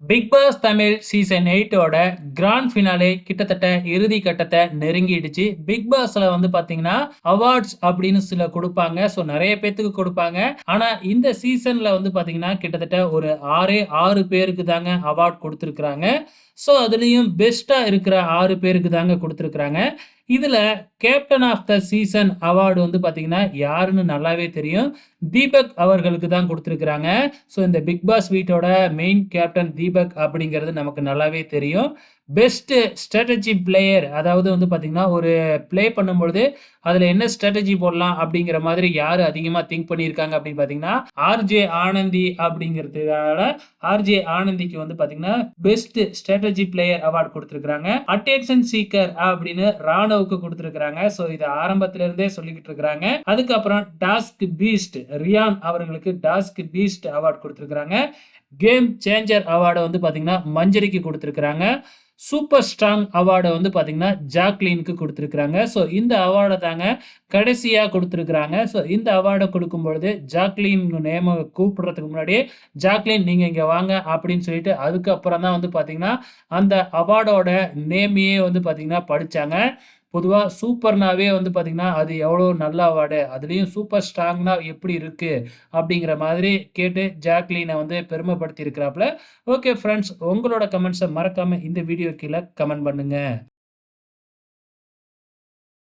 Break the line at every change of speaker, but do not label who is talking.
Big pass Tamil season 8 ஓட grand finale கிட்டத்தட்ட இறுதி கட்டத்தை நெருங்கிடுச்சு. பிக் பாஸ்ல வந்து பாத்தீங்கன்னா அவார்ட்ஸ் அப்படின்னு சில கொடுப்பாங்க. ஸோ நிறைய பேத்துக்கு கொடுப்பாங்க. ஆனா இந்த சீசன்ல வந்து பாத்தீங்கன்னா கிட்டத்தட்ட ஒரு 6 பேருக்கு தாங்க அவார்ட் கொடுத்துருக்காங்க. ஸோ அதுலயும் பெஸ்டா இருக்கிற 6 பேருக்கு தாங்க கொடுத்துருக்காங்க. இதுல captain of the season award வந்து பாத்தீங்கன்னா யாருன்னு நல்லாவே தெரியும். தீபக் அவர்களுக்கு தான் கொடுத்துருக்காங்க. ஸோ இந்த பிக் பாஸ் வீட்டோட மெயின் கேப்டன் தீபக் அப்படிங்கிறது நமக்கு நல்லாவே தெரியும். பெஸ்ட் ஸ்ட்ராட்டஜி பிளேயர், அதாவது வந்து பாத்தீங்கன்னா ஒரு ப்ளே பண்ணும்பொழுது அதுல என்ன ஸ்ட்ராட்டஜி போடலாம் அப்படிங்கிற மாதிரி யாரு அதிகமா திங்க் பண்ணியிருக்காங்க அப்படின்னு பாத்தீங்கன்னா ஆர்ஜே ஆனந்தி அப்படிங்கிறதுனால ஆர்ஜே ஆனந்திக்கு வந்து பாத்தீங்கன்னா பெஸ்ட் ஸ்ட்ராட்டஜி பிளேயர் அவார்டு கொடுத்திருக்காங்க. அட்டென்ஷன் சீக்கர் அப்படின்னு ராணுவுக்கு கொடுத்திருக்காங்க. சோ இது ஆரம்பத்துல இருந்தே சொல்லிக்கிட்டு இருக்காங்க. அதுக்கப்புறம் டாஸ்க் பீஸ்ட் ரியான் அவர்களுக்கு டாஸ்க் பீஸ்ட் அவார்டு கொடுத்திருக்காங்க. கேம் சேஞ்சர் அவார்டை வந்து பாத்தீங்கன்னா மஞ்சரிக்கு கொடுத்திருக்காங்க. சூப்பர் ஸ்ட்ராங் அவார்டை வந்து பாத்தீங்கன்னா ஜாக்லினுக்கு கொடுத்திருக்காங்க. ஸோ இந்த அவார்டை தாங்க கடைசியா கொடுத்திருக்காங்க. ஸோ இந்த அவார்டை கொடுக்கும்பொழுது ஜாக்லின் நேம கூப்பிடுறதுக்கு முன்னாடியே ஜாக்லின் நீங்க இங்க வாங்க அப்படின்னு சொல்லிட்டு அதுக்கப்புறம் தான் வந்து பாத்தீங்கன்னா அந்த அவார்டோட நேமையே வந்து பாத்தீங்கன்னா படிச்சாங்க. பொதுவா சூப்பர்னாவே வந்து பாத்தீங்கன்னா அது எவ்வளோ நல்ல அவார்டு, அதுலயும் சூப்பர் ஸ்ட்ராங்னா எப்படி இருக்கு அப்படிங்கிற மாதிரி கேட்டு ஜாக்லினை வந்து பெருமைப்படுத்தி இருக்கிறாப்ல. ஓகே ஃப்ரெண்ட்ஸ், உங்களோட கமெண்ட்ஸை மறக்காம இந்த வீடியோ கீழே கமெண்ட் பண்ணுங்க.